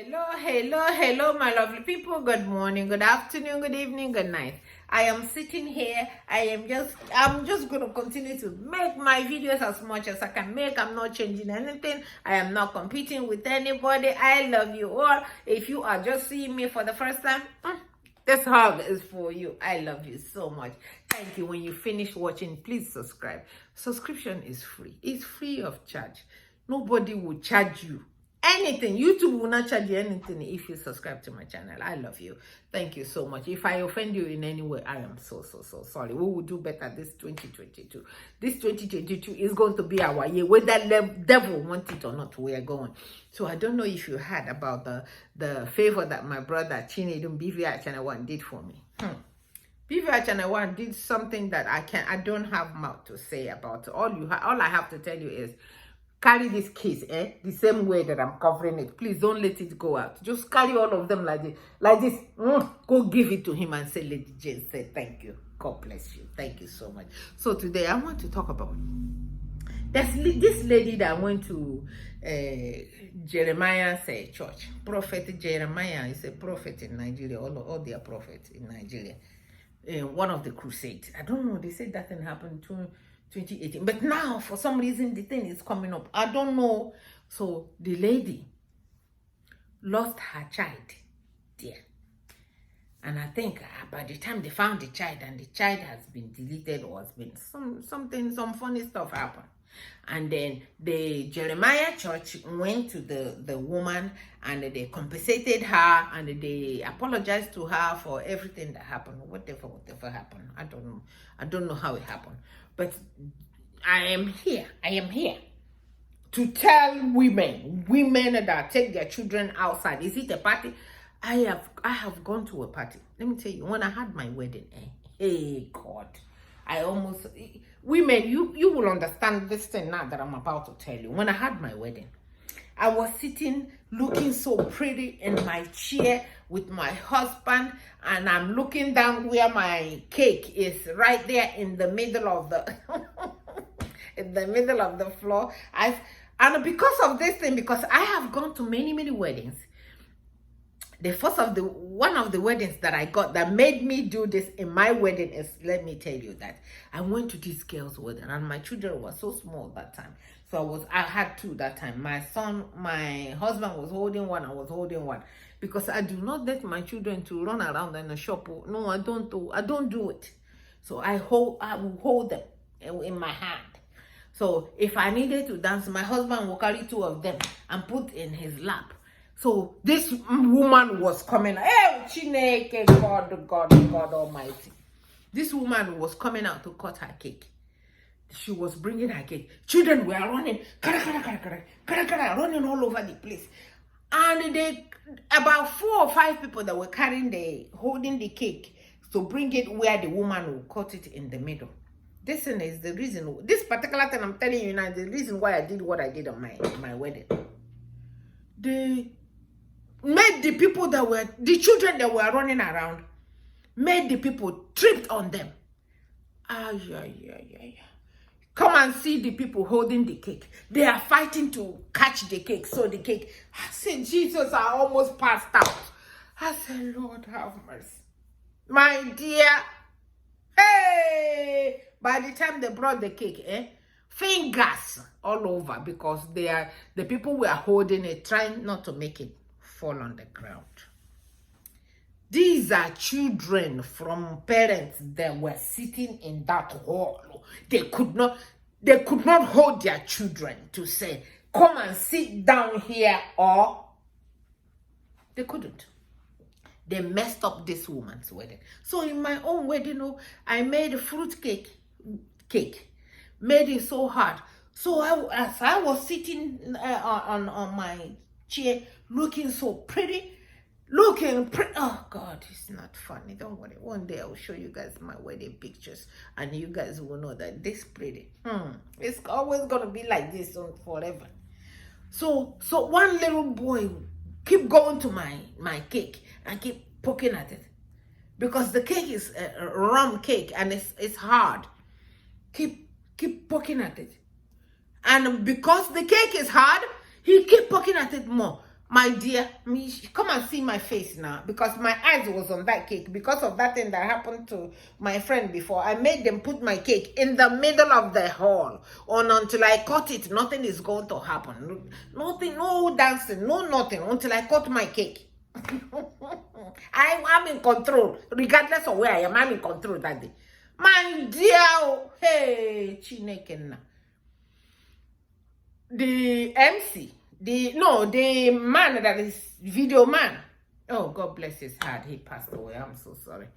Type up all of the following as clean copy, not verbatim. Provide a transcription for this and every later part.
Hello, my lovely people. Good morning, good afternoon, good evening, good night. I am sitting here. I'm just going to continue to make my videos as much as I can make. I'm not changing anything. I am not competing with anybody. I love you all. If you are just seeing me for the first time, this hug is for you. I love you so much. Thank you. When you finish watching, please subscribe. Subscription is free. It's free of charge. Nobody will charge you anything. YouTube will not charge you anything if you subscribe to my channel. I love you. Thank you so much. If I offend you in any way, I am so sorry. We will do better this 2022. This 2022 is going to be our year. Whether the devil wants it or not, we are going. So I don't know if you heard about the favor that my brother Chinedum BVI Channel 1 did for me. BVI Channel 1 did something that I don't have mouth to say about. All I have to tell you is, carry this case, the same way that I'm covering it. Please don't let it go out. Just carry all of them like this. Go give it to him and say, Lady Jane said, thank you. God bless you. Thank you so much. So today I want to talk about this lady that went to Jeremiah's church. Prophet Jeremiah is a prophet in Nigeria. All their prophets in Nigeria. One of the Crusades. I don't know. They said that thing happened to 2018, but now for some reason the thing is coming up. I don't know. So the lady lost her child there, and I think by the time they found the child, and the child has been deleted or has been some funny stuff happened. And then the Jeremiah church went to the woman, and they compensated her, and they apologized to her for everything that happened. Whatever happened, I don't know how it happened. But I am here to tell women that take their children outside. Is it a party? I have gone to a party. Let me tell you, when I had my wedding, hey God, women, you will understand this thing now that I'm about to tell you. When I had my wedding, I was sitting looking so pretty in my chair with my husband, and I'm looking down where my cake is, right there in the middle of the in the middle of the floor. And because of this thing, because I have gone to many weddings, one of the weddings that I got that made me do this in my wedding is, let me tell you that I went to this girl's wedding, and my children were so small that time. So I had two that time. My husband was holding one, I was holding one, because I do not let my children to run around in the shop. No, I don't do it. So I will hold them in my hand. So if I needed to dance, my husband will carry two of them and put in his lap. So this woman was coming. Hey, Chineke, God Almighty. This woman was coming out to cut her cake. She was bringing her cake. Children were running, running all over the place. And about 4 or 5 people that were holding the cake to bring it where the woman will cut it in the middle. This is the reason. This particular thing I'm telling you now is the reason why I did what I did on my wedding. They made the children that were running around, made the people tripped on them. Come and see the people holding the cake. They are fighting to catch the cake. So the cake, I said, Jesus, I almost passed out. I said, Lord, have mercy. My dear, hey, by the time they brought the cake, fingers all over, because the people were holding it, trying not to make it fall on the ground. These are children from parents that were sitting in that hall. They could not hold their children to say, come and sit down here, or they couldn't. They messed up this woman's wedding. So in my own wedding, I made a fruit cake. Made it so hard. So as I was sitting on my chair, looking so pretty, oh God, it's not funny. Don't worry. One day I will show you guys my wedding pictures, and you guys will know that this pretty. It's always gonna be like this forever. So one little boy keep going to my cake and keep poking at it, because the cake is a rum cake and it's hard. Keep poking at it, and because the cake is hard, he keep poking at it more. My dear, come and see my face now, because my eyes was on that cake because of that thing that happened to my friend before. I made them put my cake in the middle of the hall, until I cut it. Nothing is going to happen. Nothing, no dancing, no nothing until I cut my cake. I'm in control, regardless of where I am. I'm in control that day. My dear, hey, Chineke. The MC. The man that is video man. Oh, God bless his heart. He passed away. I'm so sorry.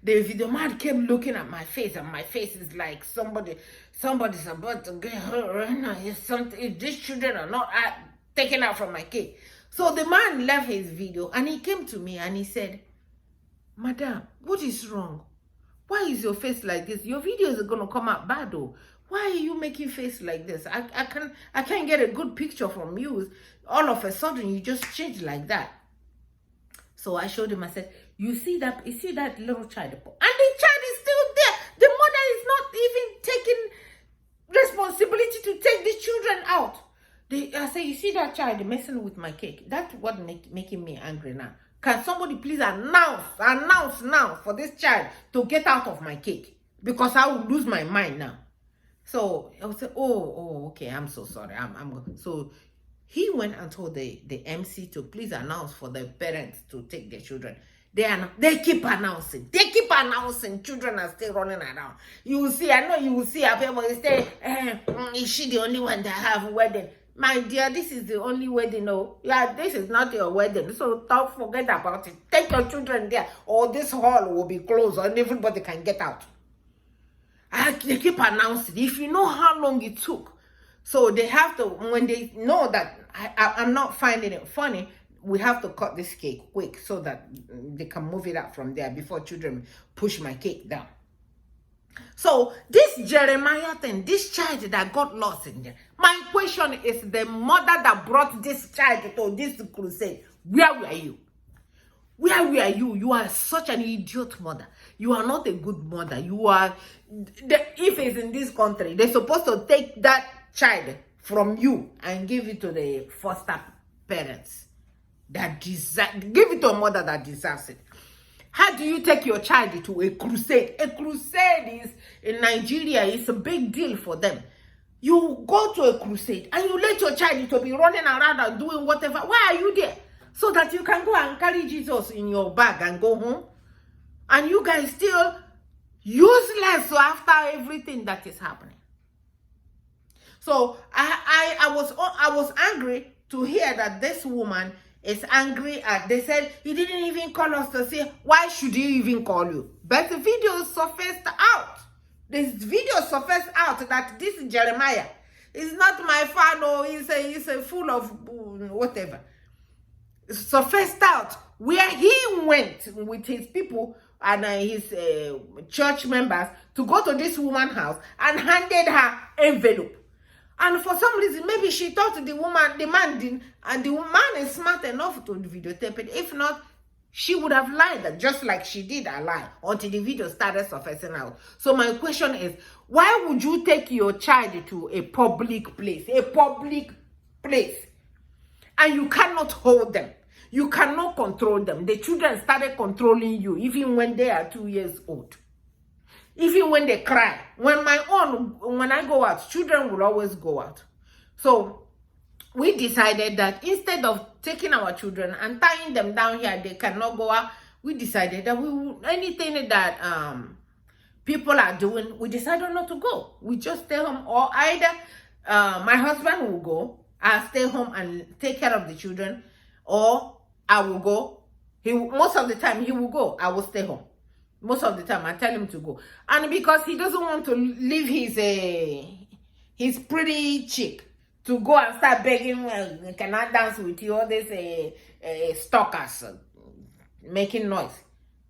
The video man kept looking at my face, and my face is like somebody's about to get hurt right now. If these children are not taken out from my cake. So the man left his video and he came to me and he said, Madam, what is wrong? Why is your face like this? Your videos are gonna come out bad though. Why are you making face like this? I can't get a good picture from you. All of a sudden, you just change like that. So I showed him. I said, you see that little child? And the child is still there. The mother is not even taking responsibility to take the children out. I say, you see that child messing with my cake? That's what making me angry now. Can somebody please announce now for this child to get out of my cake? Because I will lose my mind now. So I would say, oh, okay, I'm so sorry. So he went and told the MC to please announce for the parents to take their children. They keep announcing. Children are still running around. You will see, I know you will see people say, is she the only one that have a wedding? My dear, this is the only wedding. No, yeah, this is not your wedding. So don't forget about it. Take your children there, or this hall will be closed and everybody can get out. They keep announcing. If you know how long it took, so they have to, when they know that I'm not finding it funny, we have to cut this cake quick so that they can move it out from there before children push my cake down. So this Jeremiah thing, this child that got lost in there, my question is, the mother that brought this child to this crusade, where were you? Where were you? You are such an idiot mother. You are not a good mother. You are, if it's in this country, they're supposed to take that child from you and give it to the foster parents that give it to a mother that deserves it. How do you take your child to a crusade? A crusade is, in Nigeria, it's a big deal for them. You go to a crusade and you let your child to be running around and doing whatever. Why are you there? So that you can go and carry Jesus in your bag and go home. And you guys still useless after everything that is happening. So I was angry to hear that this woman is angry at, they said he didn't even call us to say, why should he even call you? But the video surfaced out. This video surfaced out that this Jeremiah is not my fan, or he's a full of whatever. Surfaced out where he went with his people and his church members to go to this woman's house and handed her envelope. And for some reason, maybe she thought the man didn't, and the woman is smart enough to videotape it. If not, she would have lied, just like she did a lie, until the video started surfacing out. So my question is, why would you take your child to a public place? And you cannot hold them. You cannot control them. The children started controlling you even when they are 2 years old. Even when they cry. When I go out, children will always go out. So we decided that instead of taking our children and tying them down here, they cannot go out, we decided that anything that people are doing, we decided not to go. We just stay home, or either my husband will go, I'll stay home and take care of the children, or I will go. Most of the time he will go, I will stay home. Most of the time I tell him to go. And because he doesn't want to leave his pretty chick to go and start begging, can I dance with you, all these stalkers making noise.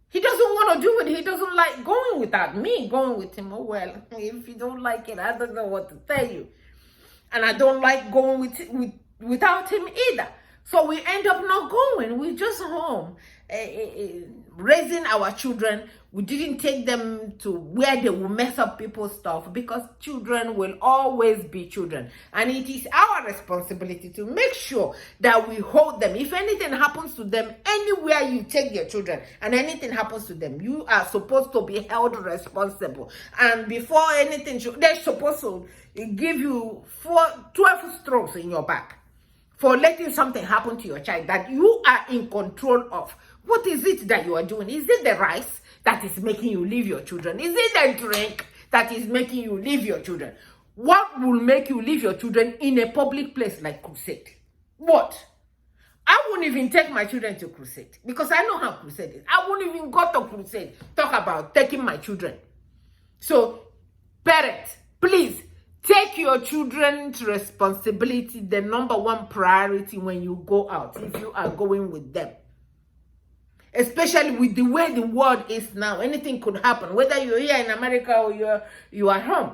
He doesn't want to do it. He doesn't like going without me, going with him. Oh, well, if you don't like it, I don't know what to tell you. And I don't like going without him either. So we end up not going. We're just home. raising our children, we didn't take them to where they will mess up people's stuff, because children will always be children, and it is our responsibility to make sure that we hold them. If anything happens to them anywhere you take your children and anything happens to them, you are supposed to be held responsible, and before anything, they're supposed to give you 12 strokes in your back for letting something happen to your child that you are in control of. What is it that you are doing? Is it the rice that is making you leave your children? Is it the drink that is making you leave your children? What will make you leave your children in a public place like Crusade? What? I wouldn't even take my children to Crusade, because I know how Crusade is. I wouldn't even go to Crusade, talk about taking my children. So, parents, please, take your children's responsibility the number one priority when you go out, if you are going with them. Especially with the way the world is now. Anything could happen. Whether you're here in America or you are home.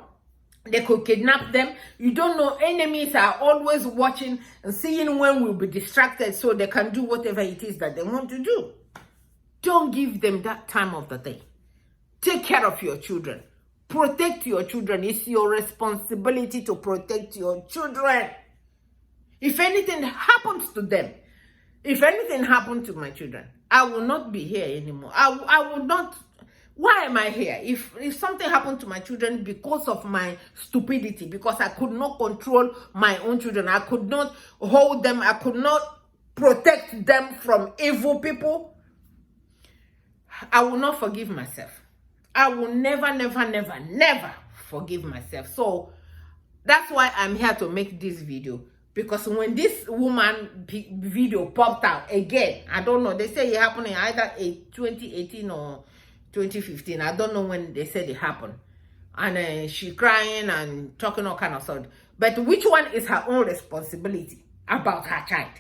They could kidnap them. You don't know. Enemies are always watching and seeing when we'll be distracted, so they can do whatever it is that they want to do. Don't give them that time of the day. Take care of your children. Protect your children. It's your responsibility to protect your children. If anything happens to them, if anything happened to my children, I will not be here anymore. I will not. Why am I here? If something happened to my children because of my stupidity, because I could not control my own children, I could not hold them, I could not protect them from evil people, I will not forgive myself. I will never, never, never, never forgive myself. So that's why I'm here to make this video. Because when this woman video popped out again, I don't know, they say it happened in either 2018 or 2015. I don't know when they said it happened. And she crying and talking all kind of stuff. But which one is her own responsibility about her child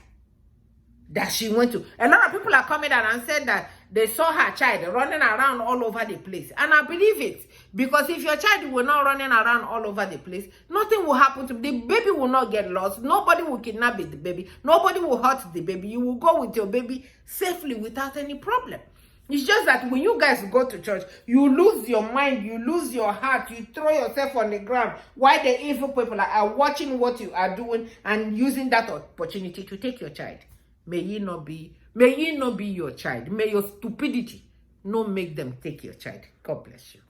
that she went to? A lot of people are coming out and said that they saw her child running around all over the place. And I believe it. Because if your child were not running around all over the place, nothing will happen to the baby. Will not get lost. Nobody will kidnap the baby. Nobody will hurt the baby. You will go with your baby safely without any problem. It's just that when you guys go to church, you lose your mind, you lose your heart, you throw yourself on the ground while the evil people are watching what you are doing and using that opportunity to take your child. May it not be your child. May your stupidity not make them take your child. God bless you.